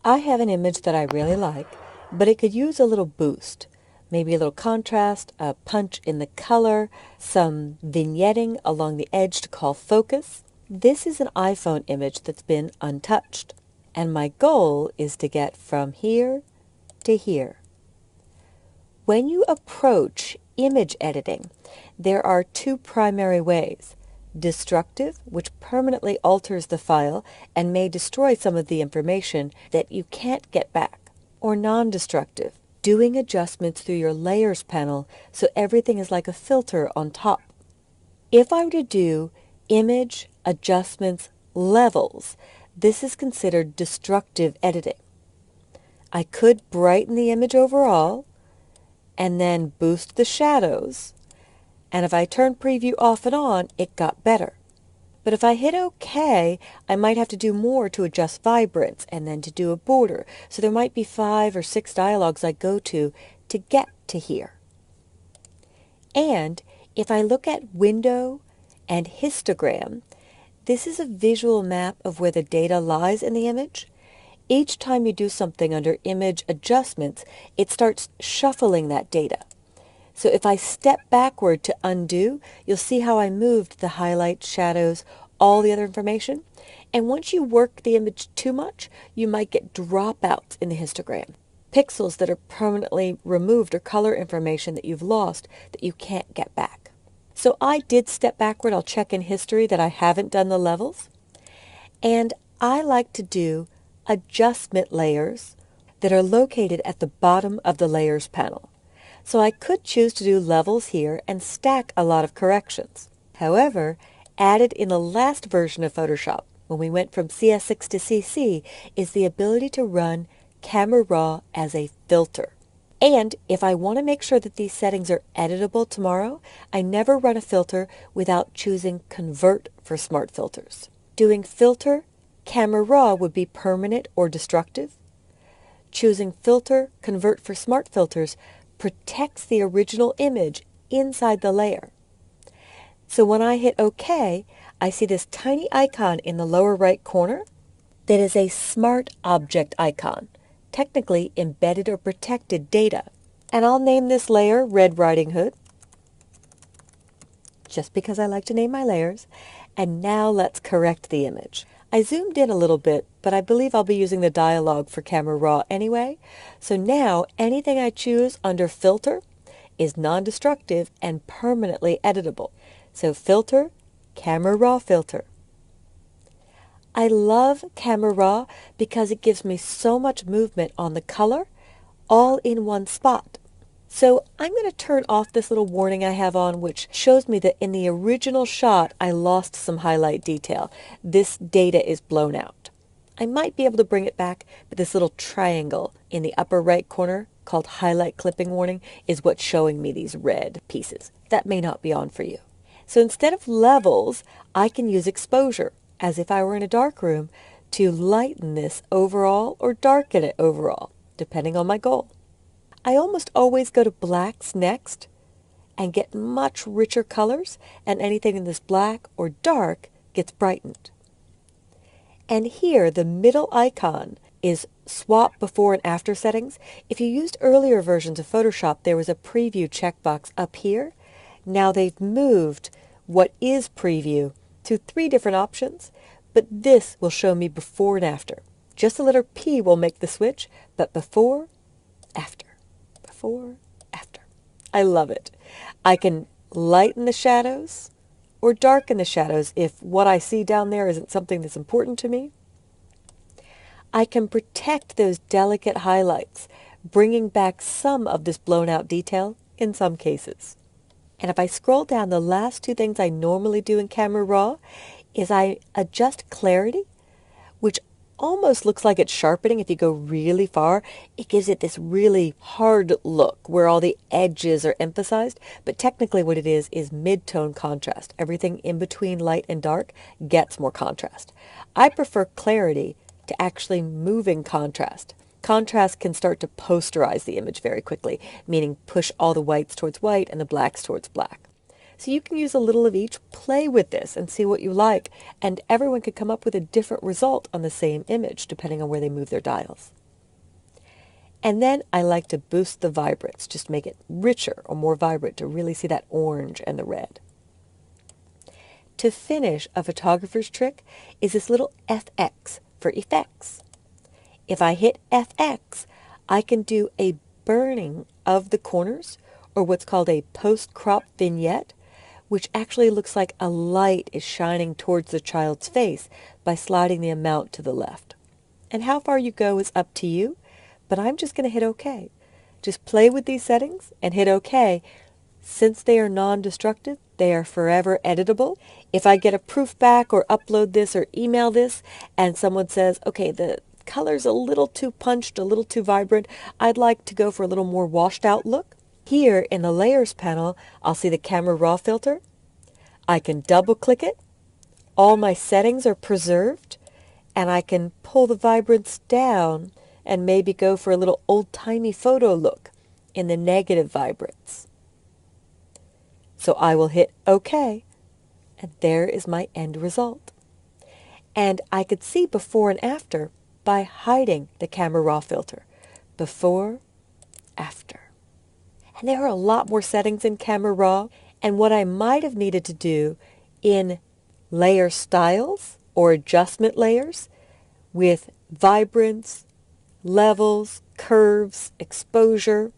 I have an image that I really like, but it could use a little boost. Maybe a little contrast, a punch in the color, some vignetting along the edge to call focus. This is an iPhone image that's been untouched, and my goal is to get from here to here. When you approach image editing, there are two primary ways. Destructive, which permanently alters the file and may destroy some of the information that you can't get back. Or non-destructive, doing adjustments through your Layers panel so everything is like a filter on top. If I were to do image adjustments levels, this is considered destructive editing. I could brighten the image overall and then boost the shadows. And if I turn preview off and on, it got better. But if I hit OK, I might have to do more to adjust vibrance and then to do a border. So there might be 5 or 6 dialogues I go to get to here. And if I look at window and histogram, this is a visual map of where the data lies in the image. Each time you do something under image adjustments, it starts shuffling that data. So if I step backward to undo, you'll see how I moved the highlights, shadows, all the other information. And once you work the image too much, you might get dropouts in the histogram. Pixels that are permanently removed or color information that you've lost that you can't get back. So I did step backward. I'll check in history that I haven't done the levels. And I like to do adjustment layers that are located at the bottom of the Layers panel. So I could choose to do levels here and stack a lot of corrections. However, added in the last version of Photoshop, when we went from CS6 to CC, is the ability to run Camera Raw as a filter. And if I want to make sure that these settings are editable tomorrow, I never run a filter without choosing Convert for Smart Filters. Doing Filter, Camera Raw would be permanent or destructive. Choosing Filter, Convert for Smart Filters protects the original image inside the layer. So when I hit OK, I see this tiny icon in the lower right corner that is a smart object icon, technically embedded or protected data. And I'll name this layer Red Riding Hood, just because I like to name my layers. And now let's correct the image. I zoomed in a little bit, but I believe I'll be using the dialog for Camera Raw anyway. So now anything I choose under Filter is non-destructive and permanently editable. So Filter, Camera Raw Filter. I love Camera Raw because it gives me so much movement on the color all in one spot. So I'm going to turn off this little warning I have on, which shows me that in the original shot I lost some highlight detail. This data is blown out. I might be able to bring it back, but this little triangle in the upper right corner called highlight clipping warning is what's showing me these red pieces. That may not be on for you. So instead of levels, I can use exposure, as if I were in a dark room, to lighten this overall or darken it overall, depending on my goal. I almost always go to blacks next and get much richer colors, and anything in this black or dark gets brightened. And here the middle icon is swap before and after settings. If you used earlier versions of Photoshop, there was a preview checkbox up here. Now they've moved what is preview to 3 different options, but this will show me before and after. Just the letter P will make the switch, but before, after. Before, after. I love it. I can lighten the shadows or darken the shadows if what I see down there isn't something that's important to me. I can protect those delicate highlights, bringing back some of this blown out detail in some cases. And if I scroll down, the last 2 things I normally do in Camera Raw is I adjust clarity, which almost looks like it's sharpening. If you go really far, it gives it this really hard look where all the edges are emphasized. But technically what it is mid-tone contrast. Everything in between light and dark gets more contrast. I prefer clarity to actually moving contrast. Contrast can start to posterize the image very quickly, meaning push all the whites towards white and the blacks towards black. So you can use a little of each, play with this and see what you like, and everyone could come up with a different result on the same image depending on where they move their dials. And then I like to boost the vibrance, just make it richer or more vibrant to really see that orange and the red. To finish, a photographer's trick is this little FX for effects. If I hit FX, I can do a burning of the corners, or what's called a post-crop vignette, which actually looks like a light is shining towards the child's face by sliding the amount to the left. And how far you go is up to you, but I'm just going to hit OK. Just play with these settings and hit OK. Since they are non-destructive, they are forever editable. If I get a proof back or upload this or email this and someone says, okay, the color's a little too punched, a little too vibrant, I'd like to go for a little more washed out look. Here in the Layers panel, I'll see the Camera Raw filter. I can double click it. All my settings are preserved, and I can pull the vibrance down and maybe go for a little old-timey photo look in the negative vibrance. So I will hit OK, and there is my end result. And I could see before and after by hiding the Camera Raw filter. Before, after. And there are a lot more settings in Camera Raw, and what I might have needed to do in layer styles or adjustment layers with vibrance, levels, curves, exposure,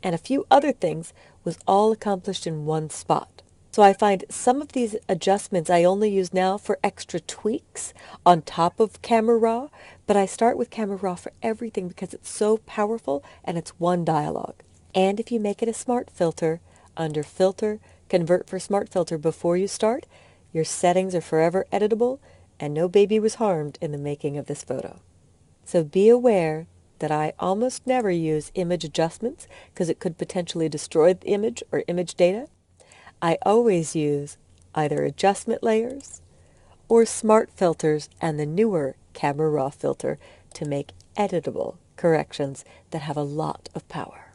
and a few other things was all accomplished in one spot. So I find some of these adjustments I only use now for extra tweaks on top of Camera Raw, but I start with Camera Raw for everything because it's so powerful and it's one dialogue. And if you make it a smart filter, under Filter, Convert for Smart Filter before you start, your settings are forever editable and no baby was harmed in the making of this photo. So be aware that I almost never use image adjustments because it could potentially destroy the image or image data. I always use either adjustment layers or smart filters and the newer Camera Raw filter to make editable corrections that have a lot of power.